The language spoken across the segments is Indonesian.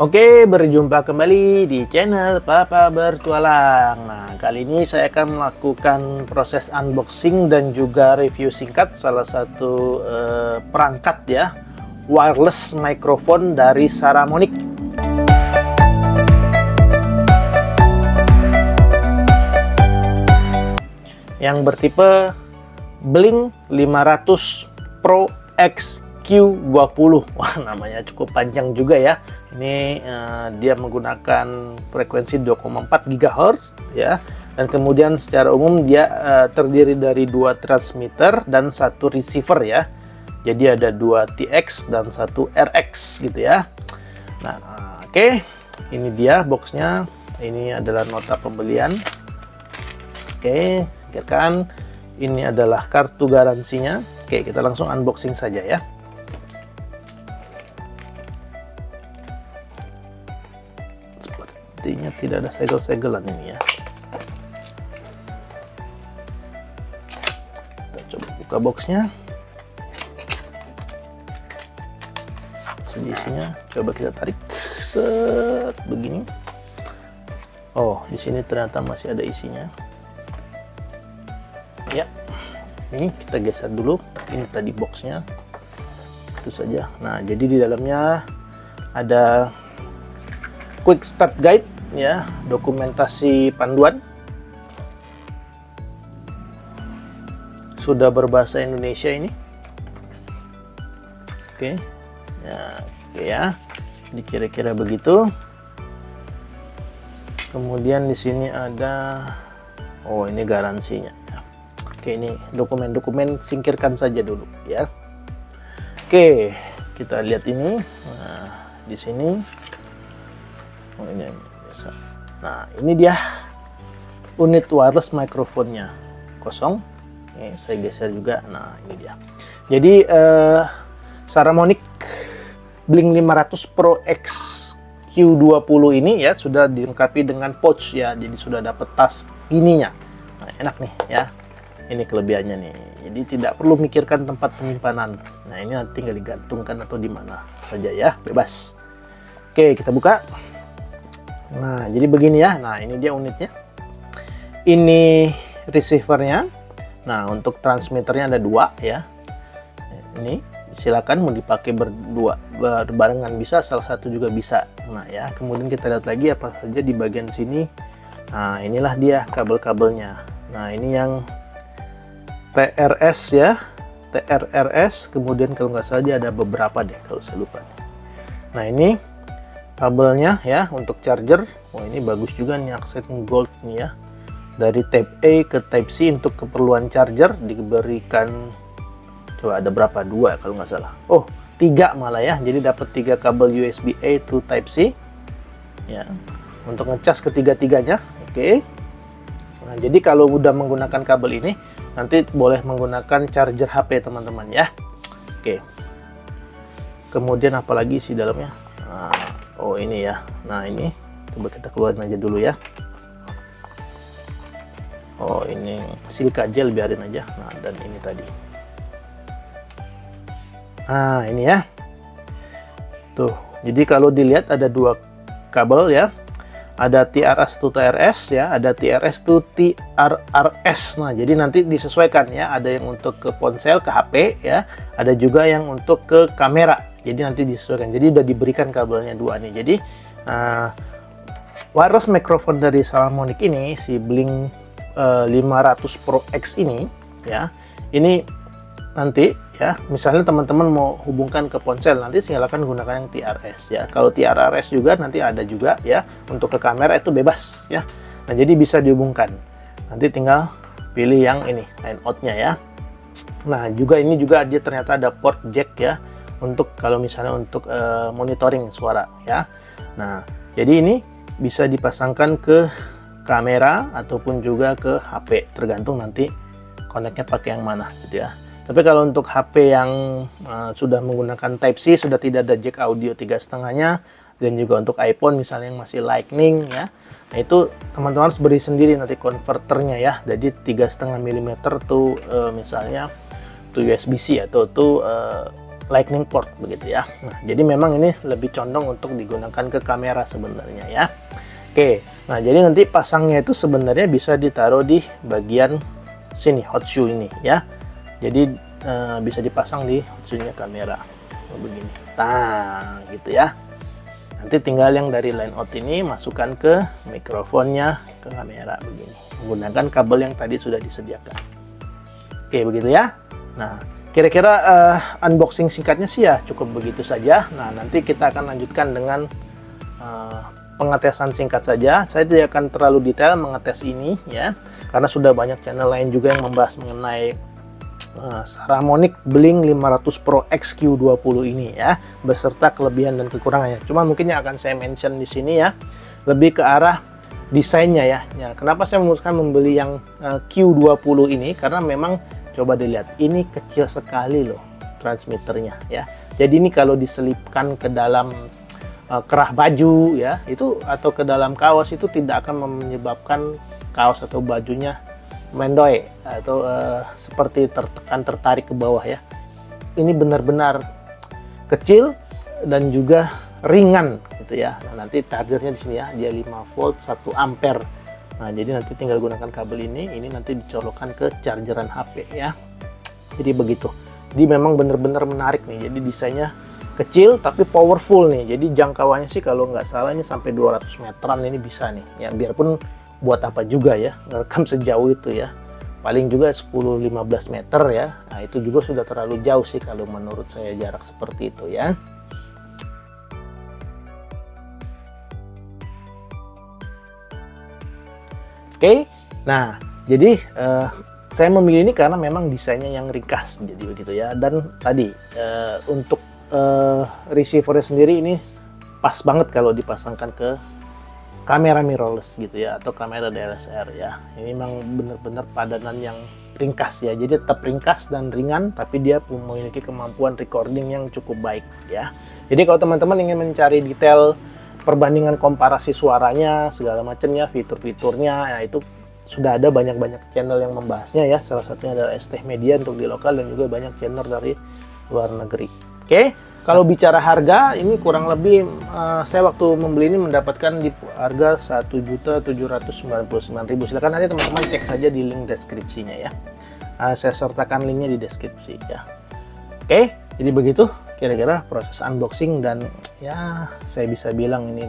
Oke, berjumpa kembali di channel Papa Bertualang. Nah, kali ini saya akan melakukan proses unboxing dan juga review singkat salah satu perangkat ya, wireless microphone dari Saramonic. Yang bertipe Blink 500 Pro X Q20. Wah, namanya cukup panjang juga ya. Ini dia menggunakan frekuensi 2,4 GHz ya. Dan kemudian secara umum dia terdiri dari 2 transmitter dan 1 receiver ya. Jadi ada 2 TX dan 1 RX gitu ya. Nah, oke. Ini dia boxnya. Ini adalah nota pembelian. Oke, singkirkan. Ini adalah kartu garansinya. Oke, kita langsung unboxing saja ya. Sepertinya tidak ada segel-segelan ini ya. Kita coba buka boxnya. Isinya coba kita tarik. Set, begini. Oh, di sini ternyata masih ada isinya. Ya, ini kita geser dulu. Ini tadi boxnya. Itu saja. Nah, jadi di dalamnya ada quick start guide ya, dokumentasi panduan, sudah berbahasa Indonesia ini. Oke ya, oke ya, jadi kira-kira begitu. Kemudian di sini ada, oh ini garansinya ya. Oke, ini dokumen-dokumen singkirkan saja dulu ya. Oke, kita lihat ini. Nah, di sini oh ini biasa. Nah, ini dia unit wireless microphone-nya, kosong. Ini saya geser juga. Nah, ini dia. Jadi Saramonic Blink 500 Pro X Q20 ini ya sudah dilengkapi dengan pouch ya. Jadi sudah dapat tas ininya. Nah, enak nih ya. Ini kelebihannya nih. Jadi tidak perlu mikirkan tempat penyimpanan. Nah, ini nanti tinggal digantungkan atau di mana saja ya, bebas. Oke, kita buka. Nah, jadi begini ya. Nah, ini dia unitnya. Ini receivernya. Nah, untuk transmitternya ada 2 ya. Ini silakan mau dipakai berdua, berbarengan bisa, salah satu juga bisa. Nah, ya. Kemudian kita lihat lagi apa saja di bagian sini. Nah, inilah dia kabel-kabelnya. Nah, ini yang TRS ya. TRRS. Kemudian kalau nggak salah dia ada beberapa deh kalau saya lupa. Nah, ini kabelnya ya untuk charger. Oh, ini bagus juga nih, aksen gold nih ya. Dari type A ke type C untuk keperluan charger diberikan, coba ada berapa, 2 kalau nggak salah. Oh, 3 malah ya. Jadi dapat 3 kabel USB A to type C ya, untuk ngecas ketiga-tiganya. Oke. Nah, jadi kalau udah menggunakan kabel ini nanti boleh menggunakan charger HP teman-teman ya. Oke. Kemudian apalagi isi dalamnya? Nah, oh ini ya. Nah, ini coba kita keluarin aja dulu ya. Oh, ini silika gel, biarin aja. Nah, dan ini tadi. Nah, ini ya. Tuh. Jadi kalau dilihat ada 2 kabel ya. Ada TRS to TRS ya, ada TRS to TRRS. Nah, jadi nanti disesuaikan ya. Ada yang untuk ke ponsel, ke HP ya. Ada juga yang untuk ke kamera. Jadi nanti disesuaikan. Jadi udah diberikan kabelnya 2 nih. Jadi wireless microphone dari Saramonic ini, si Blink 500 Pro X ini ya. Ini nanti ya, misalnya teman-teman mau hubungkan ke ponsel, nanti silakan gunakan yang TRS ya. Kalau TRRS juga nanti ada juga ya. Untuk ke kamera itu bebas ya. Nah, jadi bisa dihubungkan. Nanti tinggal pilih yang ini, line out-nya ya. Nah, juga ini juga dia ternyata ada port jack ya. Untuk kalau misalnya untuk monitoring suara ya. Nah, jadi ini bisa dipasangkan ke kamera ataupun juga ke HP, tergantung nanti koneknya pakai yang mana gitu ya. Tapi kalau untuk HP yang sudah menggunakan Type C, sudah tidak ada jack audio 3,5-nya, dan juga untuk iPhone misalnya yang masih Lightning ya, nah itu teman-teman harus beri sendiri nanti konverternya ya. Jadi 3,5 mm tuh misalnya tuh USB-C atau tuh Lightning port begitu ya. Nah, jadi memang ini lebih condong untuk digunakan ke kamera sebenarnya ya. Oke, nah jadi nanti pasangnya itu sebenarnya bisa ditaruh di bagian sini, hot shoe ini ya. Jadi bisa dipasang di hot shoe-nya kamera begini. Nah, gitu ya. Nanti tinggal yang dari line out ini masukkan ke mikrofonnya ke kamera begini, menggunakan kabel yang tadi sudah disediakan. Oke, begitu ya. Nah, kira-kira unboxing singkatnya sih ya cukup begitu saja. Nah, nanti kita akan lanjutkan dengan pengetesan singkat saja. Saya tidak akan terlalu detail mengetes ini ya, karena sudah banyak channel lain juga yang membahas mengenai Saramonic Blink 500 Pro XQ20 ini ya, beserta kelebihan dan kekurangannya. Cuma mungkin yang akan saya mention di sini ya, lebih ke arah desainnya ya. Kenapa saya memutuskan membeli yang Q20 ini? Karena memang coba dilihat, ini kecil sekali loh transmitternya ya. Jadi ini kalau diselipkan ke dalam kerah baju ya, itu atau ke dalam kaos itu tidak akan menyebabkan kaos atau bajunya mendoy atau seperti tertarik ke bawah ya. Ini benar-benar kecil dan juga ringan gitu ya. Nah, nanti chargernya di sini ya, dia 5 volt 1 ampere. Nah, jadi nanti tinggal gunakan kabel ini nanti dicolokkan ke chargeran HP ya. Jadi begitu. Jadi memang benar-benar menarik nih. Jadi desainnya kecil tapi powerful nih. Jadi jangkauannya sih kalau nggak salah ini sampai 200 meteran ini bisa nih. Ya biarpun buat apa juga ya ngerekam sejauh itu ya, paling juga 10-15 meter ya. Nah, itu juga sudah terlalu jauh sih kalau menurut saya jarak seperti itu ya. Oke, nah jadi saya memilih ini karena memang desainnya yang ringkas, jadi begitu ya. Dan tadi untuk receivernya sendiri ini pas banget kalau dipasangkan ke kamera mirrorless gitu ya, atau kamera DSLR ya. Ini memang benar-benar padanan yang ringkas ya. Jadi tetap ringkas dan ringan, tapi dia memiliki kemampuan recording yang cukup baik ya. Jadi kalau teman-teman ingin mencari detail perbandingan komparasi suaranya segala macamnya, fitur-fiturnya, ya itu sudah ada banyak-banyak channel yang membahasnya ya. Salah satunya adalah ST Media untuk di lokal, dan juga banyak channel dari luar negeri. Oke. Kalau bicara harga, ini kurang lebih saya waktu membeli ini mendapatkan di harga 1.799.000. Silakan aja teman-teman cek saja di link deskripsinya ya. Saya sertakan linknya di deskripsi ya. Oke, jadi begitu kira-kira proses unboxing, dan ya saya bisa bilang ini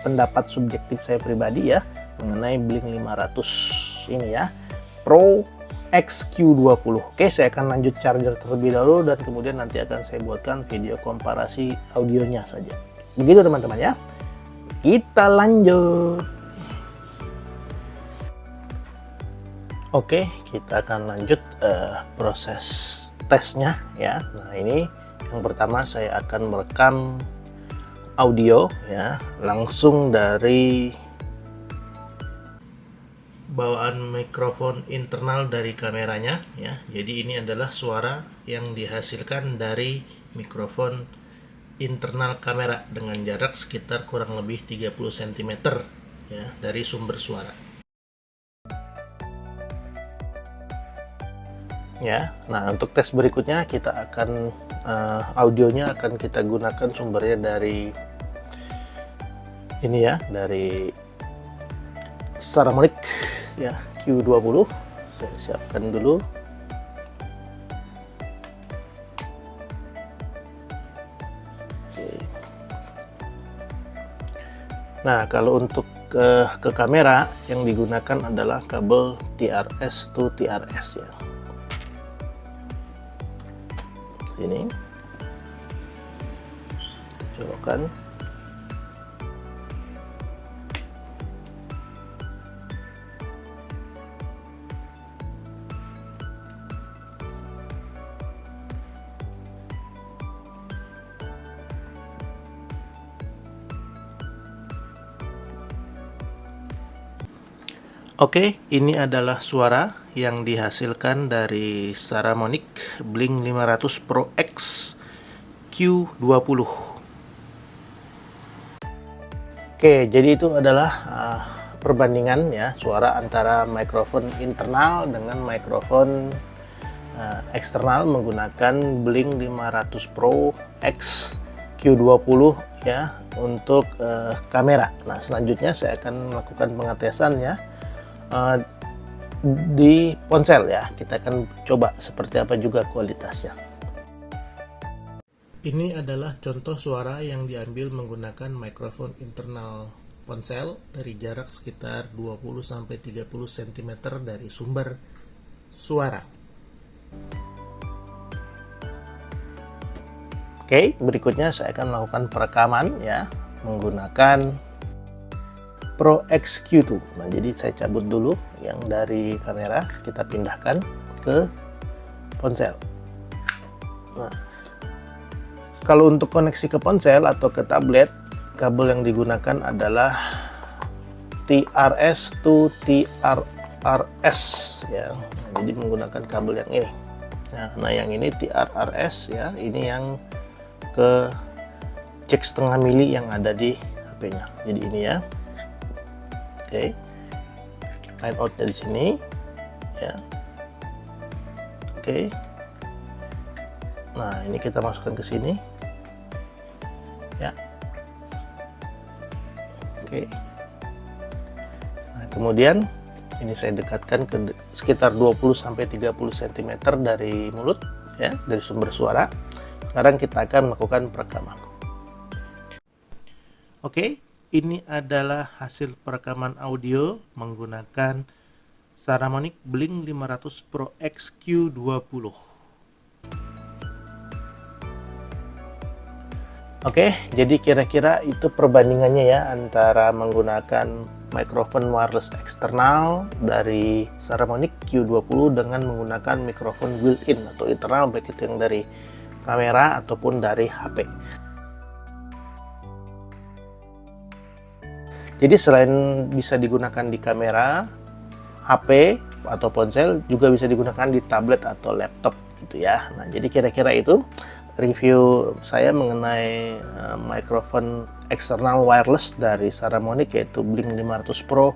pendapat subjektif saya pribadi ya mengenai Blink 500 ini ya, Pro XQ20. Oke, saya akan lanjut charger terlebih dahulu, dan kemudian nanti akan saya buatkan video komparasi audionya saja. Begitu teman-teman ya. Kita lanjut. Oke, kita akan lanjut proses tesnya ya. Nah, ini yang pertama saya akan merekam audio ya, langsung dari bawaan mikrofon internal dari kameranya ya. Jadi ini adalah suara yang dihasilkan dari mikrofon internal kamera dengan jarak sekitar kurang lebih 30 cm ya dari sumber suara. Ya, nah untuk tes berikutnya kita akan audionya akan kita gunakan sumbernya dari ini ya, dari Saramonic ya Q20. Saya siapkan dulu. Oke. Nah, kalau untuk ke kamera yang digunakan adalah kabel TRS to TRS ya. Sini. Colokkan. Oke, ini adalah suara yang dihasilkan dari Saramonic Blink 500 Pro X Q20. Oke, jadi itu adalah perbandingan ya suara antara mikrofon internal dengan mikrofon eksternal menggunakan Blink 500 Pro X Q20 ya untuk kamera. Nah, selanjutnya saya akan melakukan pengetesan ya di ponsel ya. Kita akan coba seperti apa juga kualitasnya. Ini adalah contoh suara yang diambil menggunakan mikrofon internal ponsel dari jarak sekitar 20-30 cm dari sumber suara. Oke, berikutnya saya akan melakukan perekaman ya menggunakan Pro X Q2. Nah, jadi saya cabut dulu yang dari kamera, kita pindahkan ke ponsel. Nah, kalau untuk koneksi ke ponsel atau ke tablet, kabel yang digunakan adalah TRS to TRRS ya. Nah, jadi menggunakan kabel yang ini. Nah, yang ini TRRS ya, ini yang ke jack 1/2 mili yang ada di HP-nya. Jadi ini ya. Oke. Line out-nya di sini ya. Oke. Nah, ini kita masukkan ke sini. Ya. Oke. Nah, kemudian ini saya dekatkan ke sekitar 20-30 cm dari mulut ya, dari sumber suara. Sekarang kita akan melakukan perekaman. Oke, ini adalah hasil perekaman audio menggunakan Saramonic Blink 500 Pro X Q20. Oke, jadi kira-kira itu perbandingannya ya antara menggunakan mikrofon wireless eksternal dari Saramonic Q20 dengan menggunakan mikrofon built-in atau internal, baik itu yang dari kamera ataupun dari HP. Jadi selain bisa digunakan di kamera, HP atau ponsel, juga bisa digunakan di tablet atau laptop gitu ya. Nah, jadi kira-kira itu review saya mengenai mikrofon eksternal wireless dari Saramonic, yaitu Blink 500 Pro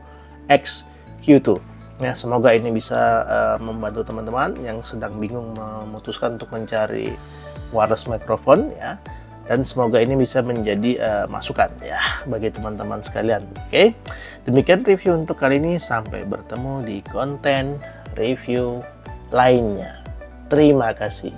X Q2. Ya, semoga ini bisa membantu teman-teman yang sedang bingung memutuskan untuk mencari wireless mikrofon ya, dan semoga ini bisa menjadi masukan ya bagi teman-teman sekalian. Oke, demikian review untuk kali ini. Sampai bertemu di konten review lainnya. Terima kasih.